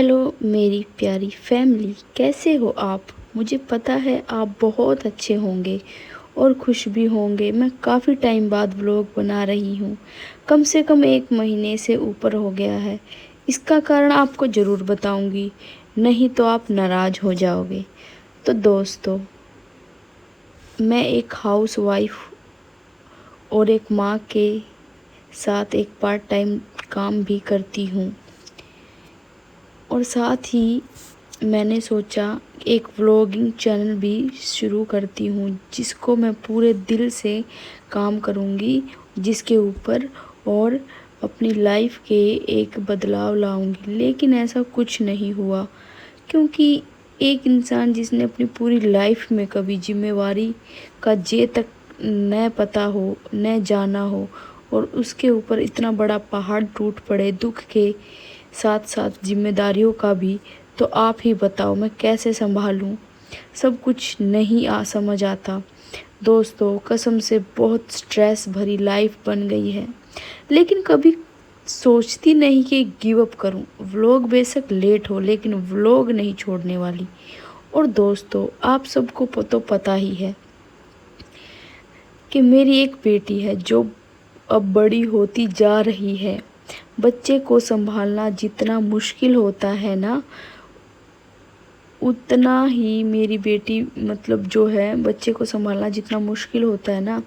Hello मेरी प्यारी family, कैसे हो आप। मुझे पता है आप बहुत अच्छे होंगे और खुश भी होंगे। मैं काफ़ी टाइम बाद व्लॉग बना रही हूँ, कम से कम 1 महीने से ऊपर हो गया है। इसका कारण आपको ज़रूर बताऊँगी, नहीं तो आप नाराज़ हो जाओगे। तो दोस्तों, मैं एक हाउस वाइफ और एक माँ के साथ एक पार्ट टाइम काम भी करती हूँ, और साथ ही मैंने सोचा एक व्लॉगिंग चैनल भी शुरू करती हूँ, जिसको मैं पूरे दिल से काम करूँगी, जिसके ऊपर और अपनी लाइफ के एक बदलाव लाऊंगी। लेकिन ऐसा कुछ नहीं हुआ, क्योंकि एक इंसान जिसने अपनी पूरी लाइफ में कभी जिम्मेवारी का जे तक न पता हो न जाना हो, और उसके ऊपर इतना बड़ा पहाड़ टूट पड़े दुख के साथ साथ जिम्मेदारियों का भी, तो आप ही बताओ मैं कैसे संभालूं। सब कुछ नहीं समझ आता दोस्तों। कसम से बहुत स्ट्रेस भरी लाइफ बन गई है, लेकिन कभी सोचती नहीं कि गिव अप करूं। व्लॉग बेशक लेट हो, लेकिन व्लॉग नहीं छोड़ने वाली। और दोस्तों, आप सबको तो पता ही है कि मेरी एक बेटी है जो अब बड़ी होती जा रही है। बच्चे को संभालना जितना मुश्किल होता है ना, उतना ही मेरी बेटी मतलब जो है, बच्चे को संभालना जितना मुश्किल होता है ना,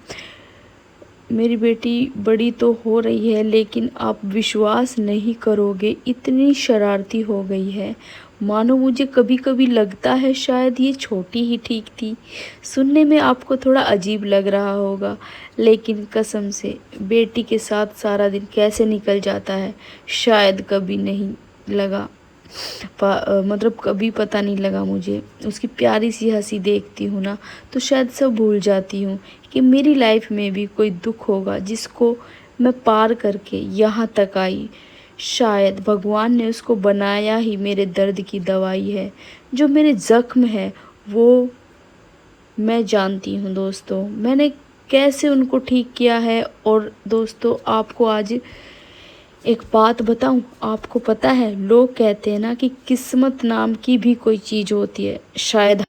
मेरी बेटी बड़ी तो हो रही है, लेकिन आप विश्वास नहीं करोगे इतनी शरारती हो गई है। मानो मुझे कभी कभी लगता है शायद ये छोटी ही ठीक थी। सुनने में आपको थोड़ा अजीब लग रहा होगा, लेकिन कसम से बेटी के साथ सारा दिन कैसे निकल जाता है शायद कभी नहीं लगा। मतलब कभी पता नहीं लगा मुझे। उसकी प्यारी सी हंसी देखती हूँ ना, तो शायद सब भूल जाती हूँ कि मेरी लाइफ में भी कोई दुख होगा जिसको मैं पार करके यहाँ तक आई। शायद भगवान ने उसको बनाया ही मेरे दर्द की दवाई है। जो मेरे ज़ख्म है वो मैं जानती हूँ दोस्तों, मैंने कैसे उनको ठीक किया है। और दोस्तों, आपको आज एक बात बताऊं, आपको पता है लोग कहते हैं ना कि किस्मत नाम की भी कोई चीज होती है। शायद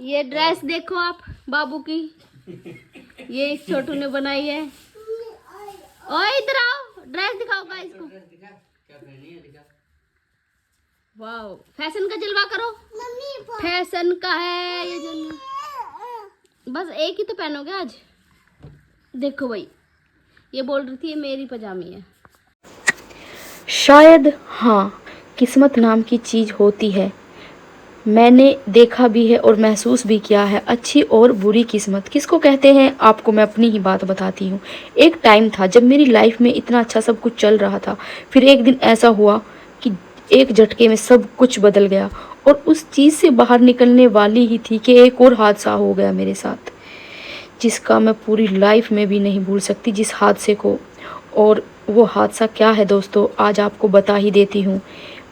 ये ड्रेस देखो आप बाबू की, ये इस छोटू ने बनाई है। ओए इधर आओ, ड्रेस दिखाओ गाइस को। वाओ, फैशन का जलवा करो। फैशन का है ये जलवा। बस एक ही तो पहनोगे आज। देखो भाई, ये बोल रही थी ये मेरी पजामी है। शायद हाँ, किस्मत नाम की चीज़ होती है। मैंने देखा भी है और महसूस भी किया है। अच्छी और बुरी किस्मत किसको कहते हैं, आपको मैं अपनी ही बात बताती हूँ। एक टाइम था जब मेरी लाइफ में इतना अच्छा सब कुछ चल रहा था, फिर एक दिन ऐसा हुआ कि एक झटके में सब कुछ बदल गया, और उस चीज़ से बाहर निकलने वाली ही थी कि एक और हादसा हो गया मेरे साथ, जिसका मैं पूरी लाइफ में भी नहीं भूल सकती, जिस हादसे को। और वो हादसा क्या है दोस्तों, आज आपको बता ही देती हूँ।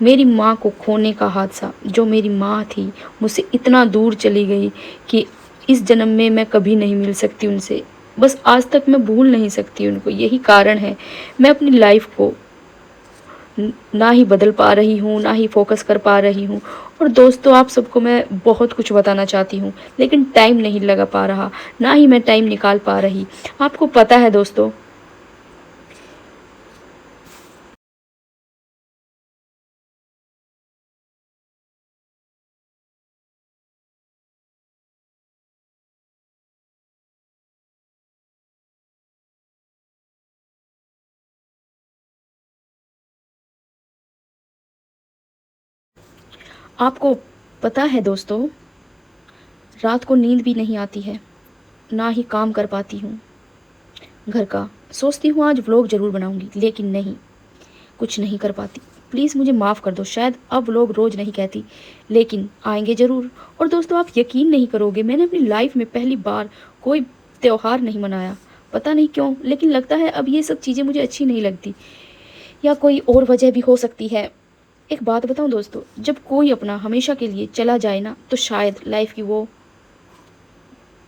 मेरी माँ को खोने का हादसा। जो मेरी माँ थी मुझसे इतना दूर चली गई कि इस जन्म में मैं कभी नहीं मिल सकती उनसे। बस आज तक मैं भूल नहीं सकती उनको। यही कारण है मैं अपनी लाइफ को ना ही बदल पा रही हूँ, ना ही फोकस कर पा रही हूँ। और दोस्तों, आप सबको मैं बहुत कुछ बताना चाहती हूँ, लेकिन टाइम नहीं लगा पा रहा, ना ही मैं टाइम निकाल पा रही। आपको पता है दोस्तों, आपको पता है दोस्तों, रात को नींद भी नहीं आती है, ना ही काम कर पाती हूँ घर का। सोचती हूँ आज व्लॉग ज़रूर बनाऊंगी, लेकिन नहीं, कुछ नहीं कर पाती। प्लीज़ मुझे माफ़ कर दो। शायद अब व्लॉग रोज़ नहीं कहती, लेकिन आएंगे ज़रूर। और दोस्तों, आप यकीन नहीं करोगे, मैंने अपनी लाइफ में पहली बार कोई त्यौहार नहीं मनाया। पता नहीं क्यों, लेकिन लगता है अब ये सब चीज़ें मुझे अच्छी नहीं लगती, या कोई और वजह भी हो सकती है। एक बात बताऊं दोस्तों, जब कोई अपना हमेशा के लिए चला जाए ना, तो शायद लाइफ की वो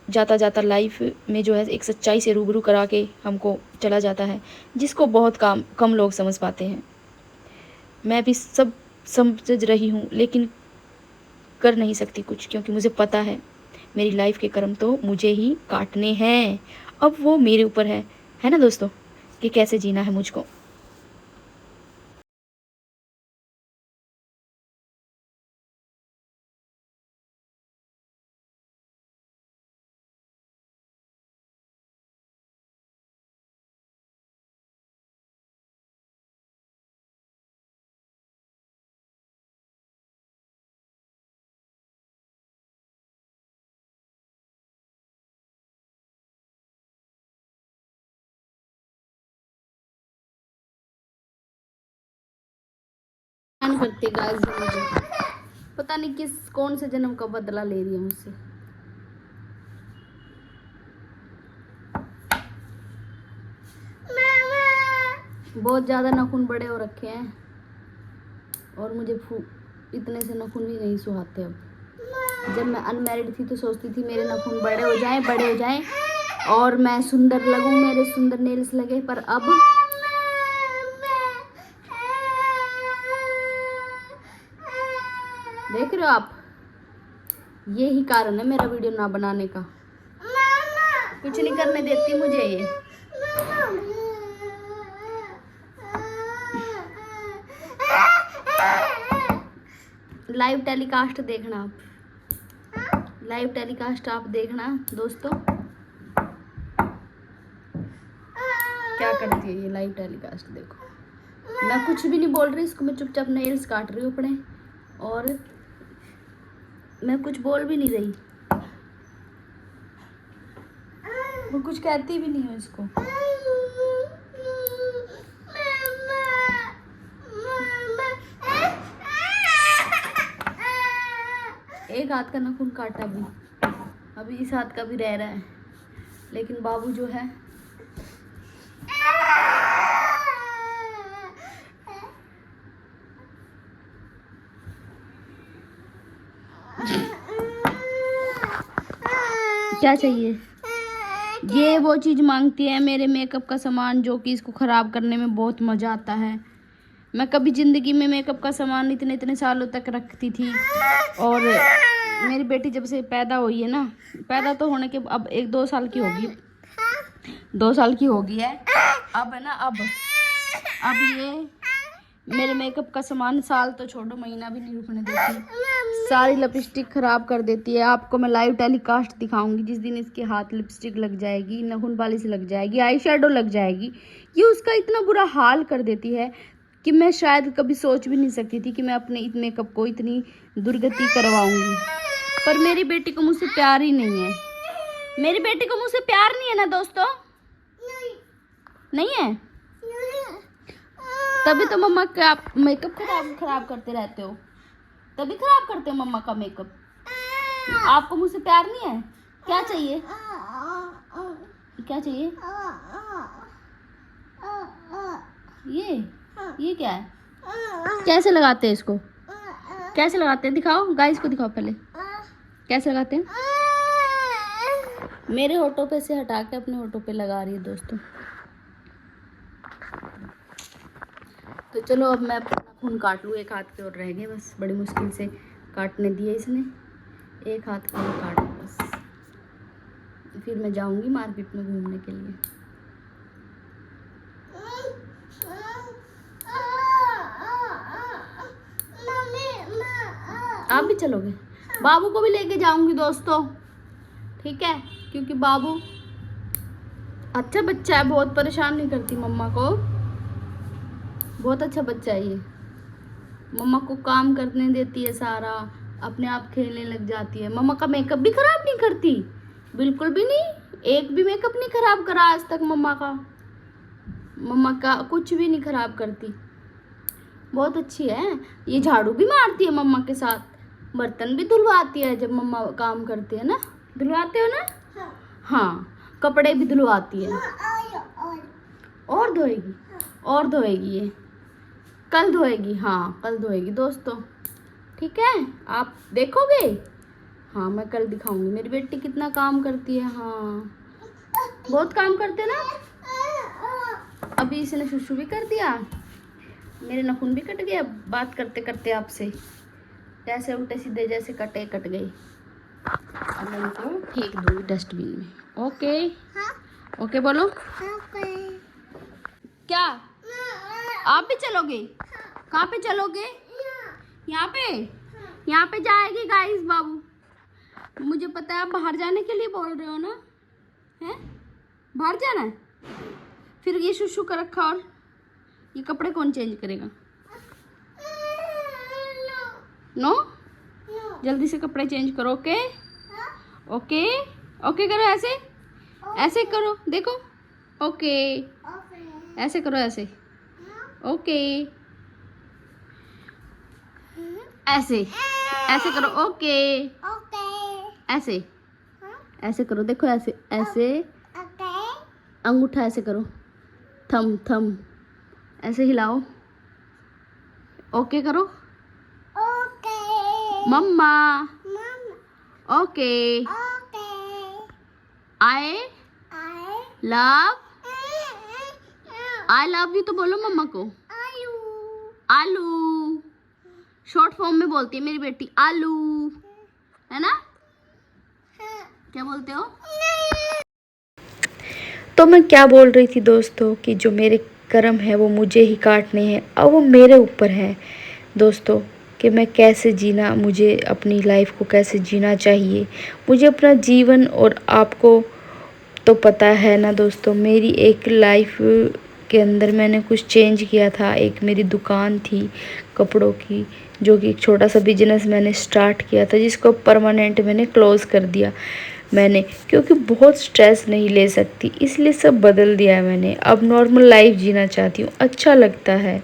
जाता जाता लाइफ में जो है एक सच्चाई से रूबरू करा के हमको चला जाता है, जिसको बहुत कम लोग समझ पाते हैं। मैं भी सब समझ रही हूँ, लेकिन कर नहीं सकती कुछ, क्योंकि मुझे पता है मेरी लाइफ के कर्म तो मुझे ही काटने हैं। अब वो मेरे ऊपर है ना दोस्तों, कि कैसे जीना है मुझको। करते गाइस, मुझे पता नहीं कौन से जन्म का बदला ले रही है मुझसे। बहुत ज़्यादा नाखून बड़े हो रखे हैं, और मुझे इतने से नाखून भी नहीं सुहाते। अब जब मैं अनमैरिड थी तो सोचती थी मेरे नाखून बड़े हो जाएं और मैं सुंदर लगूं, मेरे सुंदर नेल्स लगे। पर अब देख रहे हो आप, यही कारण है मेरा वीडियो ना बनाने का। कुछ नहीं करने देती मुझे ये। लाइव टेलीकास्ट देखना आप, लाइव टेलीकास्ट आप देखना दोस्तों, क्या करती है ये लाइव टेलीकास्ट। देखो मैं कुछ भी नहीं बोल रही इसको, मैं चुपचाप नेल्स काट रही हूँ अपने, और मैं कुछ बोल भी नहीं रही, मैं कुछ कहती भी नहीं हूँ इसको। एक हाथ का नाखून काटा भी, अभी इस हाथ का भी रह रहा है, लेकिन बाबू जो है क्या चाहिए, ये वो चीज़ मांगती है, मेरे मेकअप का सामान, जो कि इसको ख़राब करने में बहुत मज़ा आता है। मैं कभी ज़िंदगी में मेकअप का सामान इतने सालों तक रखती थी, और मेरी बेटी जब से पैदा हुई है ना, पैदा तो होने के अब 1-2 साल की होगी, 2 साल की होगी है अब, है ना। अब ये मेरे मेकअप का सामान, साल तो छोड़ो, महीना भी नहीं रुकने देती, सारी लिपस्टिक ख़राब कर देती है। आपको मैं लाइव टेलीकास्ट दिखाऊंगी जिस दिन इसके हाथ लिपस्टिक लग जाएगी, नाखून पालिश लग जाएगी, आई शेडो लग जाएगी। ये उसका इतना बुरा हाल कर देती है कि मैं शायद कभी सोच भी नहीं सकती थी कि मैं अपने मेकअप को इतनी दुर्गति करवाऊंगी। पर मेरी बेटी को मुझसे प्यार ही नहीं है, मेरी बेटी को मुझसे प्यार नहीं है ना दोस्तों, नहीं है। तभी तो मम्मा का आप मेकअप खराब करते रहते हो, तभी खराब करते हो मम्मा का मेकअप। आपको मुझसे प्यार नहीं है, क्या चाहिए, क्या चाहिए, ये क्या है, कैसे लगाते हैं इसको, कैसे लगाते हैं, दिखाओ गाइस को, दिखाओ पहले कैसे लगाते हैं। मेरे होठों पे से हटा के अपने होठों पे लगा रही है दोस्तों। तो चलो अब मैं अपना नाखून काट लूँ, एक हाथ के और रह गए बस, बड़ी मुश्किल से काटने दिए इसने, एक हाथ का काट बस। फिर मैं जाऊंगी मार्केट में घूमने के लिए। आप भी चलोगे, बाबू को भी लेके जाऊंगी दोस्तों, ठीक है, क्योंकि बाबू अच्छा बच्चा है, बहुत परेशान नहीं करती मम्मा को, बहुत अच्छा बच्चा है ये, मम्मा को काम करने देती है सारा, अपने आप खेलने लग जाती है। मम्मा का मेकअप भी खराब नहीं करती, बिल्कुल भी नहीं, एक भी मेकअप नहीं खराब करा आज तक मम्मा का कुछ भी नहीं खराब करती, बहुत अच्छी है। ये झाड़ू भी मारती है मम्मा के साथ, बर्तन भी धुलवाती है जब मम्मा काम करती है ना, धुलवाते हो ना, हाँ, कपड़े भी धुलवाती है, और धोएगी ये, कल धोएगी, हाँ कल धोएगी दोस्तों, ठीक है। आप देखोगे? हाँ मैं कल दिखाऊंगी मेरी बेटी कितना काम करती है। हाँ बहुत काम करते ना। अभी इसने शुशु भी कर दिया, मेरे नाखून भी कट गया बात करते करते आपसे, जैसे उल्टे सीधे जैसे कटे कट गए। अब मैं इनको फेंक दूंगी डस्टबिन में। ओके ओके बोलो। क्या आप भी चलोगे? कहाँ पे चलोगे? यहाँ पे, यहाँ पे जाएगी गाइस बाबू। मुझे पता है आप बाहर जाने के लिए बोल रहे हो ना, हैं बाहर जाना है। फिर ये शुशु कर रखा, और ये कपड़े कौन चेंज करेगा? नो जल्दी से कपड़े चेंज करो। ओके ओके ओके करो, ऐसे ऐसे करो, देखो ओके ऐसे करो, ऐसे ओके ऐसे ऐसे करो, ओके ऐसे ऐसे करो, देखो ऐसे ऐसे अंगूठा ऐसे करो, थम थम ऐसे हिलाओ, ओके करो मम्मा, ओके आई लव यू तो बोलो मम्मा को। आलू शॉर्ट फॉर्म में बोलती है मेरी बेटी, आलू है ना। क्या बोलते हो? तो मैं क्या बोल रही थी दोस्तों कि जो मेरे कर्म है वो मुझे ही काटने हैं, अब वो मेरे ऊपर है दोस्तों कि मैं कैसे जीना, मुझे अपनी लाइफ को कैसे जीना चाहिए, मुझे अपना जीवन। और आपको तो पता है ना दोस्तों, मेरी एक लाइफ के अंदर मैंने कुछ चेंज किया था। एक मेरी दुकान थी कपड़ों की, जो कि एक छोटा सा बिजनेस मैंने स्टार्ट किया था, जिसको परमानेंट मैंने क्लोज़ कर दिया मैंने, क्योंकि बहुत स्ट्रेस नहीं ले सकती, इसलिए सब बदल दिया है मैंने। अब नॉर्मल लाइफ जीना चाहती हूँ, अच्छा लगता है।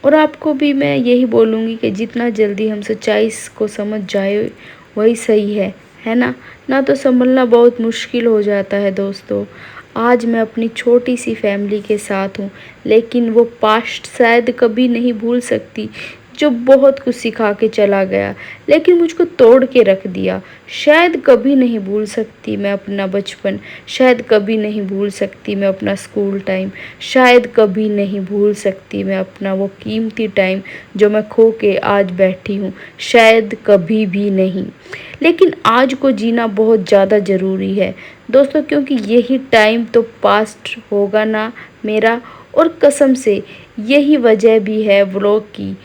और आपको भी मैं यही बोलूँगी कि जितना जल्दी हम सच्चाई को समझ जाए वही सही है ना। ना तो संभलना बहुत मुश्किल हो जाता है दोस्तों। आज मैं अपनी छोटी सी फैमिली के साथ हूँ, लेकिन वो पास्ट शायद कभी नहीं भूल सकती, जो बहुत कुछ सिखा के चला गया लेकिन मुझको तोड़ के रख दिया। शायद कभी नहीं भूल सकती मैं अपना बचपन, शायद कभी नहीं भूल सकती मैं अपना स्कूल टाइम, शायद कभी नहीं भूल सकती मैं अपना वो कीमती टाइम जो मैं खो के आज बैठी हूँ, शायद कभी भी नहीं। लेकिन आज को जीना बहुत ज़्यादा ज़रूरी है दोस्तों, क्योंकि यही टाइम तो पास्ट होगा ना मेरा। और कसम से यही वजह भी है व्लॉग की,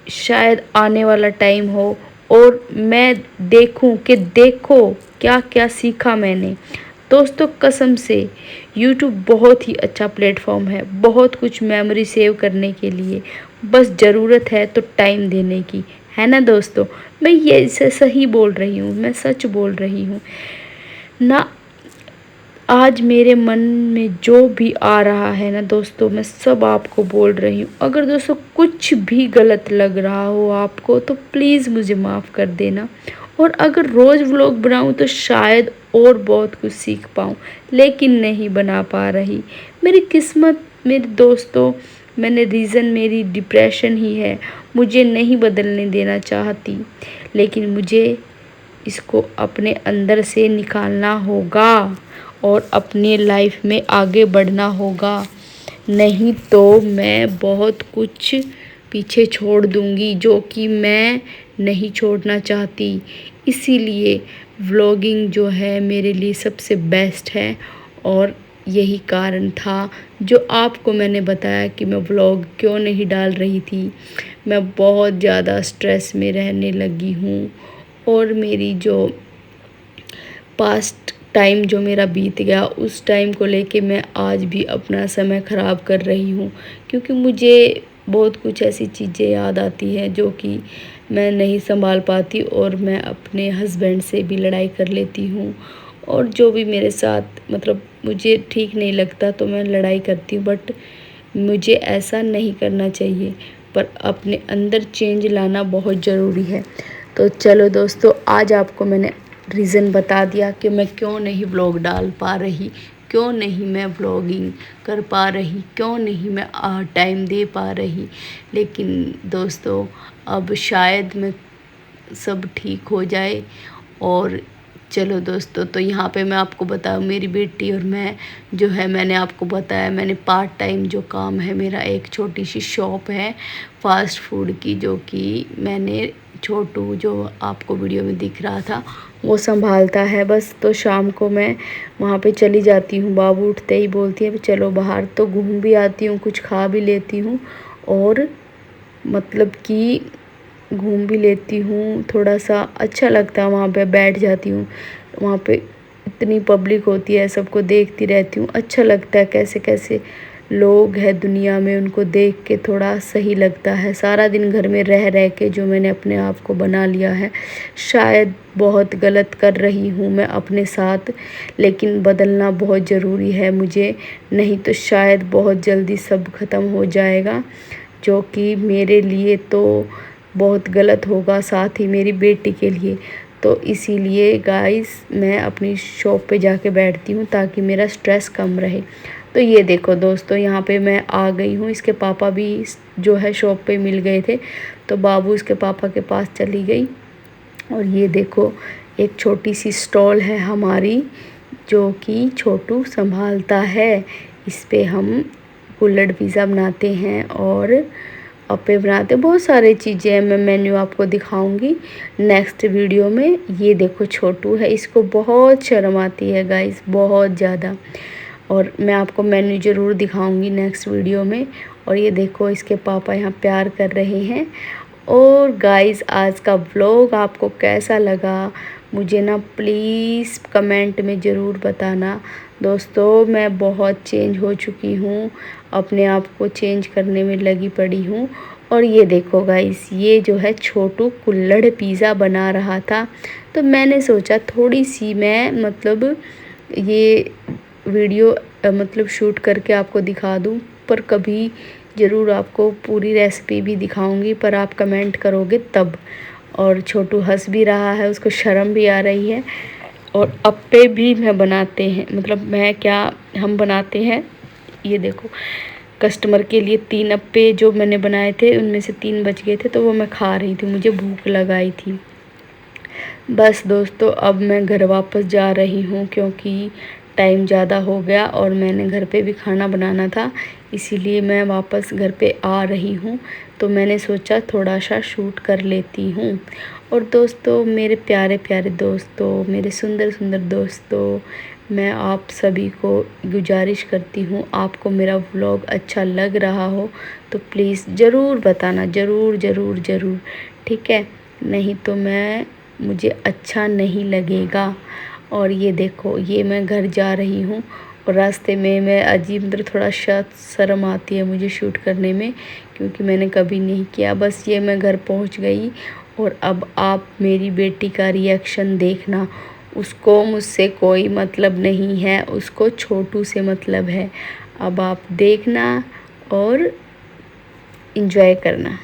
शायद आने वाला टाइम हो और मैं देखूं कि देखो क्या क्या सीखा मैंने दोस्तों। कसम से YouTube बहुत ही अच्छा प्लेटफॉर्म है, बहुत कुछ मेमोरी सेव करने के लिए, बस ज़रूरत है तो टाइम देने की, है ना दोस्तों। मैं ये सही बोल रही हूँ, मैं सच बोल रही हूँ ना। आज मेरे मन में जो भी आ रहा है ना दोस्तों, मैं सब आपको बोल रही हूँ। अगर दोस्तों कुछ भी गलत लग रहा हो आपको तो प्लीज़ मुझे माफ़ कर देना। और अगर रोज़ व्लॉग बनाऊँ तो शायद और बहुत कुछ सीख पाऊँ, लेकिन नहीं बना पा रही। मेरी किस्मत मेरे दोस्तों, मैंने रीज़न मेरी डिप्रेशन ही है, मुझे नहीं बदलने देना चाहती, लेकिन मुझे इसको अपने अंदर से निकालना होगा और अपने लाइफ में आगे बढ़ना होगा, नहीं तो मैं बहुत कुछ पीछे छोड़ दूंगी जो कि मैं नहीं छोड़ना चाहती। इसीलिए व्लॉगिंग जो है मेरे लिए सबसे बेस्ट है, और यही कारण था जो आपको मैंने बताया कि मैं व्लॉग क्यों नहीं डाल रही थी। मैं बहुत ज़्यादा स्ट्रेस में रहने लगी हूँ, और मेरी जो पास्ट टाइम जो मेरा बीत गया उस टाइम को लेके मैं आज भी अपना समय ख़राब कर रही हूँ, क्योंकि मुझे बहुत कुछ ऐसी चीज़ें याद आती हैं जो कि मैं नहीं संभाल पाती, और मैं अपने हस्बैंड से भी लड़ाई कर लेती हूँ, और जो भी मेरे साथ मतलब मुझे ठीक नहीं लगता तो मैं लड़ाई करती हूँ। बट मुझे ऐसा नहीं करना चाहिए, पर अपने अंदर चेंज लाना बहुत ज़रूरी है। तो चलो दोस्तों, आज आपको मैंने रीज़न बता दिया कि मैं क्यों नहीं व्लॉग डाल पा रही, क्यों नहीं मैं व्लॉगिंग कर पा रही, क्यों नहीं मैं टाइम दे पा रही। लेकिन दोस्तों अब शायद मैं सब ठीक हो जाए। और चलो दोस्तों, तो यहाँ पे मैं आपको बताऊँ, मेरी बेटी और मैं जो है, मैंने आपको बताया मैंने पार्ट टाइम जो काम है मेरा, एक छोटी सी शॉप है फास्ट फूड की, जो कि मैंने छोटू जो आपको वीडियो में दिख रहा था वो संभालता है बस। तो शाम को मैं वहाँ पे चली जाती हूँ, बाबू उठते ही बोलती है चलो बाहर, तो घूम भी आती हूँ, कुछ खा भी लेती हूँ और मतलब कि घूम भी लेती हूँ। थोड़ा सा अच्छा लगता है, वहाँ पे बैठ जाती हूँ, वहाँ पे इतनी पब्लिक होती है, सबको देखती रहती हूँ, अच्छा लगता है। कैसे कैसे लोग हैं दुनिया में, उनको देख के थोड़ा सही लगता है। सारा दिन घर में रह रह के जो मैंने अपने आप को बना लिया है, शायद बहुत गलत कर रही हूँ मैं अपने साथ, लेकिन बदलना बहुत ज़रूरी है मुझे, नहीं तो शायद बहुत जल्दी सब ख़त्म हो जाएगा, जो कि मेरे लिए तो बहुत गलत होगा, साथ ही मेरी बेटी के लिए। तो इसीलिए गाइस मैं अपनी शॉप पे जाके बैठती हूँ ताकि मेरा स्ट्रेस कम रहे। तो ये देखो दोस्तों, यहाँ पे मैं आ गई हूँ, इसके पापा भी जो है शॉप पे मिल गए थे, तो बाबू इसके पापा के पास चली गई। और ये देखो एक छोटी सी स्टॉल है हमारी, जो कि छोटू संभालता है। इस पे हम कुल्हड़ पिज़्ज़ा बनाते हैं और अप्पे बनाते, बहुत सारी चीज़ें हैं। मैं मेन्यू आपको दिखाऊंगी नेक्स्ट वीडियो में। ये देखो छोटू है, इसको बहुत शर्म आती है गाइस, बहुत ज़्यादा, और मैं आपको मेन्यू ज़रूर दिखाऊंगी नेक्स्ट वीडियो में। और ये देखो इसके पापा यहाँ प्यार कर रहे हैं। और गाइस आज का व्लॉग आपको कैसा लगा मुझे ना प्लीज़ कमेंट में ज़रूर बताना। दोस्तों मैं बहुत चेंज हो चुकी हूँ, अपने आप को चेंज करने में लगी पड़ी हूँ। और ये देखो गाइस, ये जो है छोटू कुल्हड़ पिज़्ज़ा बना रहा था, तो मैंने सोचा थोड़ी सी मैं मतलब ये वीडियो मतलब शूट करके आपको दिखा दूँ, पर कभी ज़रूर आपको पूरी रेसिपी भी दिखाऊंगी, पर आप कमेंट करोगे तब। और छोटू हंस भी रहा है, उसको शर्म भी आ रही है। और अप्पे भी मैं बनाते हैं, मतलब मैं क्या, हम बनाते हैं। ये देखो कस्टमर के लिए 3 अप्पे जो मैंने बनाए थे, उनमें से 3 बच गए थे, तो वो मैं खा रही थी, मुझे भूख लगाई थी। बस दोस्तों अब मैं घर वापस जा रही हूँ, क्योंकि टाइम ज़्यादा हो गया और मैंने घर पे भी खाना बनाना था, इसीलिए मैं वापस घर पे आ रही हूँ। तो मैंने सोचा थोड़ा सा शूट कर लेती हूँ। और दोस्तों मेरे प्यारे प्यारे दोस्तों, मेरे सुंदर सुंदर दोस्तों, मैं आप सभी को गुजारिश करती हूँ, आपको मेरा व्लॉग अच्छा लग रहा हो तो प्लीज़ ज़रूर बताना, ज़रूर ज़रूर ज़रूर, ठीक है, नहीं तो मुझे अच्छा नहीं लगेगा। और ये देखो ये मैं घर जा रही हूँ, और रास्ते में मैं अजीब मतलब थोड़ा शर्म आती है मुझे शूट करने में, क्योंकि मैंने कभी नहीं किया। बस ये मैं घर पहुँच गई, और अब आप मेरी बेटी का रिएक्शन देखना, उसको मुझसे कोई मतलब नहीं है, उसको छोटू से मतलब है। अब आप देखना और एंजॉय करना।